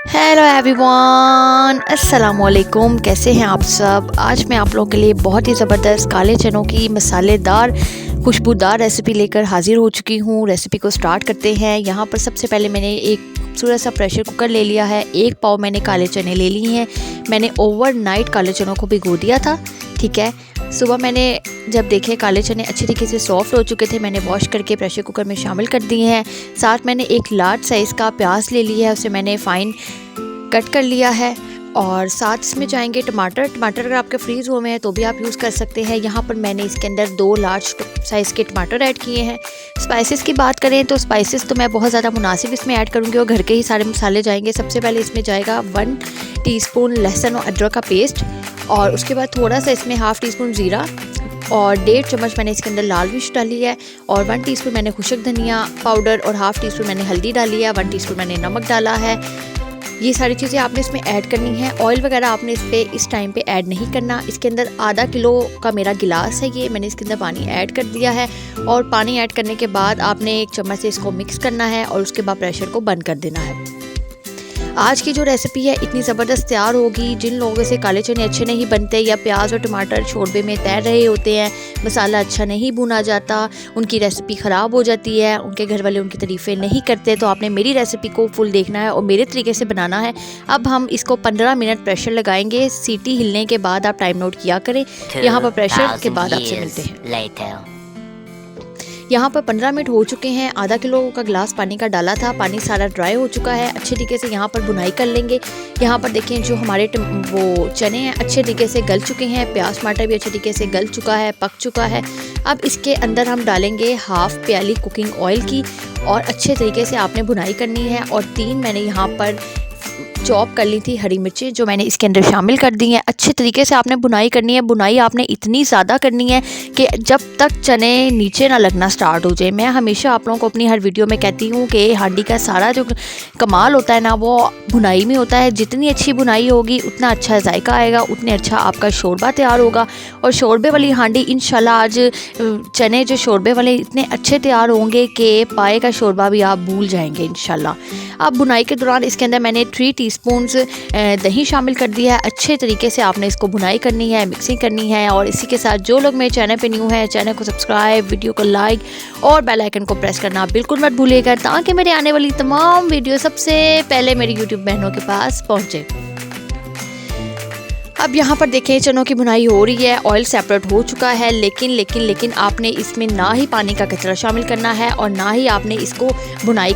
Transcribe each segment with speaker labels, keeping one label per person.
Speaker 1: Hello everyone, अस्सलाम वालेकुम। कैसे हैं आप सब। आज मैं आप लोगों के लिए बहुत ही ज़बरदस्त काले चनों की मसालेदार खुशबूदार रेसिपी लेकर हाज़िर हो चुकी हूँ। रेसिपी को स्टार्ट करते हैं। यहाँ पर सबसे पहले मैंने एक खूबसूरत सा प्रेशर कुकर ले लिया है। 1 पाव मैंने काले चने ले लिए हैं। मैंने ओवरनाइट काले चनों को भिगो दिया था, ठीक है। सुबह मैंने जब देखे काले चने अच्छी तरीके से सॉफ्ट हो चुके थे, मैंने वॉश करके प्रेशर कुकर में शामिल कर दिए हैं। साथ मैंने एक लार्ज साइज़ का प्याज ले लिया है, उसे मैंने फ़ाइन कट कर लिया है। और साथ इसमें जाएंगे टमाटर। टमाटर अगर आपके फ्रीज़ हुए हैं तो भी आप यूज़ कर सकते हैं। यहाँ पर मैंने इसके अंदर 2 लार्ज साइज़ के टमाटर ऐड किए हैं। स्पाइसेस की बात करें तो स्पाइसेस तो मैं बहुत ज़्यादा मुनासिब इसमें ऐड करूँगी और घर के ही सारे मसाले जाएंगे। सबसे पहले इसमें जाएगा 1 टीस्पून लहसुन और अदरक का पेस्ट, और उसके बाद थोड़ा सा इसमें हाफ़ टी स्पून ज़ीरा, और 1.5 चम्मच मैंने इसके अंदर लाल मिर्च डाली है, और 1 टीस्पून मैंने खुशक धनिया पाउडर और हाफ़ टी स्पून मैंने हल्दी डाली है, 1 टीस्पून मैंने नमक डाला है। ये सारी चीज़ें आपने इसमें ऐड करनी है। ऑयल वगैरह आपने इस टाइम पे ऐड नहीं करना। इसके अंदर आधा किलो का मेरा गिलास है, ये मैंने इसके अंदर पानी ऐड कर दिया है। और पानी ऐड करने के बाद आपने 1 चम्मच से इसको मिक्स करना है और उसके बाद प्रेशर को बंद कर देना है। आज की जो रेसिपी है इतनी ज़बरदस्त तैयार होगी। जिन लोगों से काले चने अच्छे नहीं बनते या प्याज और टमाटर शोरबे में तैर रहे होते हैं, मसाला अच्छा नहीं भुना जाता, उनकी रेसिपी ख़राब हो जाती है, उनके घर वाले उनकी तारीफ़ें नहीं करते, तो आपने मेरी रेसिपी को फुल देखना है और मेरे तरीके से बनाना है। अब हम इसको 15 मिनट प्रेशर लगाएंगे। सीटी हिलने के बाद आप टाइम नोट किया करें। यहाँ पर प्रेशर के बाद आपसे मिलते हैं। यहाँ पर 15 मिनट हो चुके हैं। आधा किलो का गिलास पानी का डाला था, पानी सारा ड्राई हो चुका है। अच्छे तरीके से यहाँ पर बुनाई कर लेंगे। यहाँ पर देखें जो हमारे वो चने हैं अच्छे तरीके से गल चुके हैं, प्याज टमाटर भी अच्छे तरीके से गल चुका है, पक चुका है। अब इसके अंदर हम डालेंगे हाफ़ प्याली कुकिंग ऑयल की, और अच्छे तरीके से आपने बुनाई करनी है। और 3 मैंने यहाँ पर चॉप कर ली थी हरी मिर्ची, जो मैंने इसके अंदर शामिल कर दी हैं। अच्छे तरीके से आपने बुनाई करनी है। बुनाई आपने इतनी ज़्यादा करनी है कि जब तक चने नीचे ना लगना स्टार्ट हो जाए। मैं हमेशा आप लोगों को अपनी हर वीडियो में कहती हूँ कि हांडी का सारा जो कमाल होता है ना, वो बुनाई में होता है। जितनी अच्छी बुनाई होगी उतना अच्छा जायका आएगा, उतने अच्छा आपका शोरबा तैयार होगा। और शोरबे वाली हांडी इंशाल्लाह आज चने जो शोरबे वाले इतने अच्छे तैयार होंगे कि पाए का शोरबा भी आप भूल जाएंगे इंशाल्लाह। अब बुनाई के दौरान इसके अंदर मैंने 3 टीस्पून दही शामिल कर दिया है। अच्छे तरीके से आपने इसको बुनाई करनी है, मिक्सिंग करनी है। और इसी के साथ जो लोग मेरे चैनल पे न्यू हैं, चैनल को सब्सक्राइब, वीडियो को लाइक और बेल आइकन को प्रेस करना बिल्कुल मत भूलिएगा, ताकि मेरे आने वाली तमाम वीडियो सबसे पहले मेरी यूट्यूब बहनों के पास पहुँचे। अब यहाँ पर देखें चनों की बुनाई हो रही है, ऑयल सेपरेट हो चुका है। लेकिन आपने इसमें ना ही पानी का कचरा शामिल करना है और ना ही आपने इसको बुनाई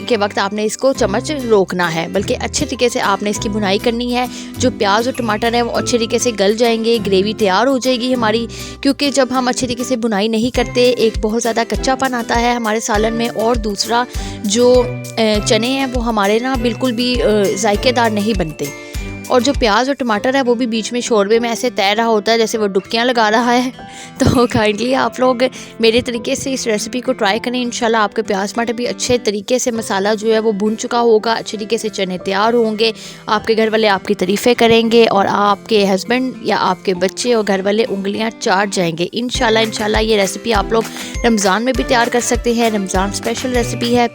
Speaker 1: के वक्त आपने इसको चम्मच रोकना है, बल्कि अच्छे तरीके से आपने इसकी बुनाई करनी है। जो प्याज और टमाटर है वो अच्छे तरीके से गल जाएंगे, ग्रेवी तैयार हो जाएगी हमारी। क्योंकि जब हम अच्छे तरीके से बुनाई नहीं करते, एक बहुत ज़्यादा कच्चापन आता है हमारे सालन में, और दूसरा जो चने हैं वो हमारे ना बिल्कुल भी जायकेदार नहीं बनते। और जो प्याज और टमाटर है वो भी बीच में शोरबे में ऐसे तैर रहा होता है जैसे वो डुबकियाँ लगा रहा है। तो काइंडली आप लोग मेरे तरीके से इस रेसिपी को ट्राई करें। इंशाल्लाह आपके प्याज टमाटर भी अच्छे तरीके से मसाला जो है वो भून चुका होगा, अच्छे तरीके से चने तैयार होंगे। आपके घर वाले आपकी तारीफ़ें करेंगे और आपके हस्बैंड या आपके बच्चे और घर वाले उंगलियां चाट जाएंगे इंशाल्लाह। ये रेसिपी आप लोग रमज़ान में भी तैयार कर सकते हैं। रमज़ान स्पेशल रेसिपी है।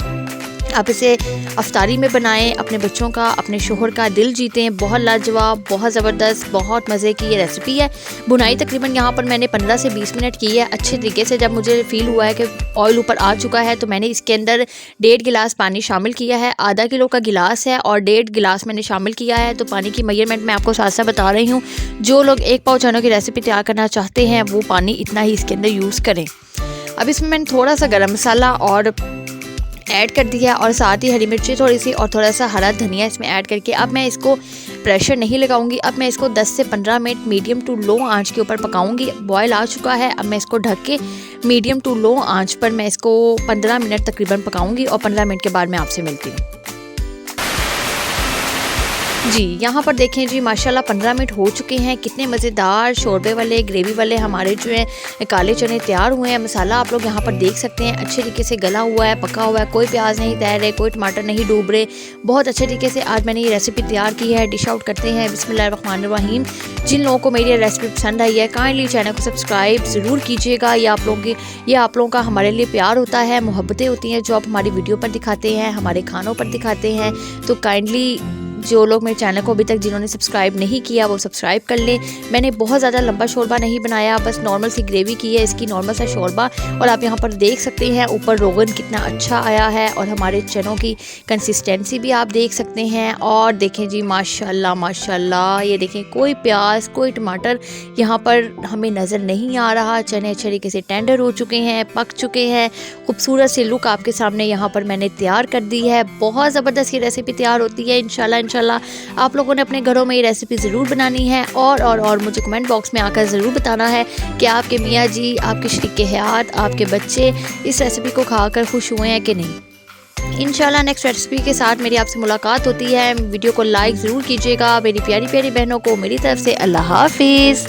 Speaker 1: आप इसे अफ्तारी में बनाएं, अपने बच्चों का, अपने शोहर का दिल जीतें। बहुत लाजवाब, बहुत ज़बरदस्त, बहुत मज़े की ये रेसिपी है। बुनाई तकरीबन यहाँ पर मैंने 15 से 20 मिनट की है अच्छे तरीके से। जब मुझे फ़ील हुआ है कि ऑयल ऊपर आ चुका है तो मैंने इसके अंदर 1.5 गिलास पानी शामिल किया है। आधा किलो का गिलास है और 1.5 गिलास मैंने शामिल किया है। तो पानी की मेजरमेंट मैं आपको साथ साथ बता रही हूँ। जो लोग 1 पाव चनों की रेसिपी तैयार करना चाहते हैं वो पानी इतना ही इसके अंदर यूज़ करें। अब इसमें मैंने थोड़ा सा गरम मसाला और ऐड कर दिया, और साथ ही हरी मिर्ची थोड़ी सी और थोड़ा सा हरा धनिया इसमें ऐड करके अब मैं इसको प्रेशर नहीं लगाऊंगी। अब मैं इसको 10 से 15 मिनट मीडियम टू लो आंच के ऊपर पकाऊंगी। बॉयल आ चुका है। अब मैं इसको ढक के मीडियम टू लो आंच पर मैं इसको 15 मिनट तकरीबन पकाऊंगी, और 15 मिनट के बाद मैं आपसे मिलती हूँ। जी, यहाँ पर देखें जी माशाल्लाह 15 मिनट हो चुके हैं। कितने मज़ेदार शोरबे वाले ग्रेवी वाले हमारे जो हैं काले चने तैयार हुए हैं। मसाला आप लोग यहाँ पर देख सकते हैं अच्छे तरीके से गला हुआ है, पका हुआ है, कोई प्याज नहीं तैर रहे, कोई टमाटर नहीं डूब रहे। बहुत अच्छे तरीके से आज मैंने ये रेसिपी तैयार की है। डिश आउट करते हैं बिस्मिल्लाहिर्रहमानिर्रहीम। जिन लोगों को मेरी रेसिपी पसंद आई है काइंडली चैनल को सब्सक्राइब ज़रूर कीजिएगा। ये आप लोगों का हमारे लिए प्यार होता है, मोहब्बतें होती हैं जो आप हमारी वीडियो पर दिखाते हैं, हमारे खानों पर दिखाते हैं। तो काइंडली जो लोग मेरे चैनल को अभी तक जिन्होंने सब्सक्राइब नहीं किया वो सब्सक्राइब कर लें। मैंने बहुत ज़्यादा लंबा शोरबा नहीं बनाया, बस नॉर्मल सी ग्रेवी की है इसकी, नॉर्मल सा शोरबा। और आप यहाँ पर देख सकते हैं ऊपर रोगन कितना अच्छा आया है और हमारे चनों की कंसिस्टेंसी भी आप देख सकते हैं। और देखें जी माशाल्लाह माशाल्लाह, ये देखें कोई प्याज कोई टमाटर यहाँ पर हमें नज़र नहीं आ रहा। चने अच्छे तरीके से टेंडर हो चुके हैं, पक चुके हैं। खूबसूरत सी लुक आपके सामने यहाँ पर मैंने तैयार कर दी है। बहुत ज़बरदस्त ये रेसिपी तैयार होती है। इंशाल्लाह आप लोगों ने अपने घरों में ये रेसिपी ज़रूर बनानी है और मुझे कमेंट बॉक्स में आकर ज़रूर बताना है कि आपके मियाँ जी, आपके शरीके हयात, आपके बच्चे इस रेसिपी को खाकर खुश हुए हैं कि नहीं। इंशाल्लाह नेक्स्ट रेसिपी के साथ मेरी आपसे मुलाकात होती है। वीडियो को लाइक ज़रूर कीजिएगा। मेरी प्यारी प्यारी बहनों को मेरी तरफ से अल्लाह हाफिज़।